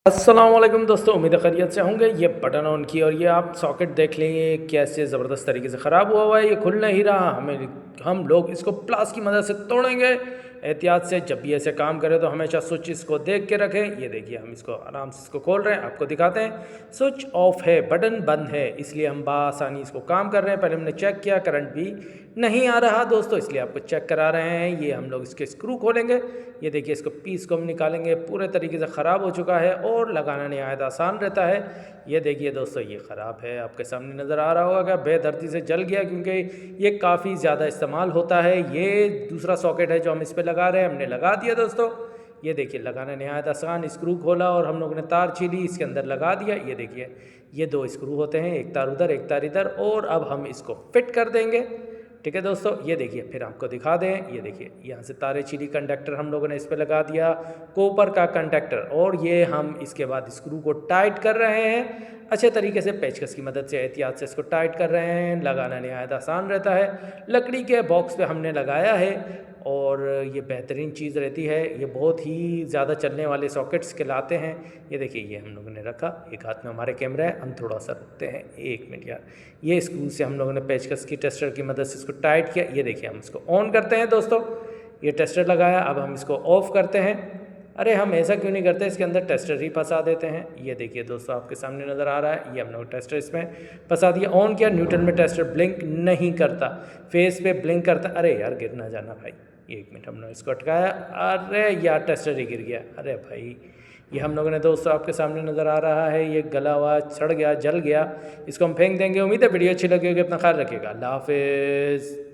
अस्सलाम वालेकुम दोस्तों, उम्मीद है खैरियत से होंगे। ये बटन ऑन किया और ये आप सॉकेट देख लें, ये कैसे ज़बरदस्त तरीके से ख़राब हुआ हुआ है। ये खुल नहीं रहा। हम लोग इसको प्लास की मदद से तोड़ेंगे एहतियात से। जब भी ऐसे काम करें तो हमेशा स्विच इसको देख के रखें। ये देखिए, हम इसको आराम से इसको खोल रहे हैं, आपको दिखाते हैं। स्विच ऑफ है, बटन बंद है, इसलिए हम बआसानी इसको काम कर रहे हैं। पहले हमने चेक किया, करंट भी नहीं आ रहा दोस्तों, इसलिए आपको चेक करा रहे हैं। ये हम लोग इसके स्क्रू खोलेंगे। ये देखिए, इसको पीस को हम निकालेंगे। पूरे तरीके से ख़राब हो चुका है और लगाना नहायत आसान रहता है। ये देखिए दोस्तों, ये ख़राब है, आपके सामने नज़र आ रहा होगा क्या बेदर्दी से जल गया, क्योंकि ये काफ़ी ज़्यादा इस्तेमाल होता है। ये दूसरा सॉकेट है जो हम इस पर लगा रहे हैं, हमने लगा दिया दोस्तों। ये देखिए, लगाना नहायत आसान। स्क्रू खोला और हम लोगों ने तार छीली, इसके अंदर लगा दिया। ये देखिए, ये दो स्क्रू होते हैं, एक तार उधर एक तार इधर, और अब हम इसको फिट कर देंगे। ठीक है दोस्तों, ये देखिए, फिर आपको दिखा दें। ये देखिए, यहाँ से तारे चिली कंडक्टर हम लोगों ने इस पर लगा दिया, कॉपर का कंडक्टर, और ये हम इसके बाद स्क्रू को टाइट कर रहे हैं अच्छे तरीके से। पेचकस की मदद से एहतियात से इसको टाइट कर रहे हैं। लगाना नहायत आसान रहता है। लकड़ी के बॉक्स पे हमने लगाया है और ये बेहतरीन चीज़ रहती है। ये बहुत ही ज़्यादा चलने वाले सॉकेट्स कहलाते हैं। ये देखिए, ये हम लोगों ने रखा, एक हाथ में हमारे कैमरा है, हम थोड़ा सा रुकते हैं, 1 मिनट यार। ये स्क्रू से हम लोगों ने पेचकस की टेस्टर की मदद से इसको टाइट किया। ये देखिए, हम इसको ऑन करते हैं दोस्तों। ये टेस्टर लगाया, अब हम इसको ऑफ़ करते हैं। अरे हम ऐसा क्यों नहीं करते, इसके अंदर टेस्टर ही फंसा देते हैं। ये देखिए दोस्तों, आपके सामने नज़र आ रहा है, ये हम लोग टेस्टर इसमें फंसा दिया। ऑन किया, न्यूट्रल में टेस्टर ब्लिंक नहीं करता, फेस पे ब्लिंक करता। अरे यार, गिर ना जाना भाई। 1 मिनट, हमने इसको अटकाया। अरे यार, टेस्टर ही गिर गया। अरे भाई, ये हम लोगों ने दोस्तों आपके सामने नज़र आ रहा है, ये गला हुआ, सड़ गया, जल गया। इसको हम फेंक देंगे। उम्मीद है वीडियो अच्छी लगी होगी। अपना ख्याल रखिएगा। अल्लाह हाफिज़।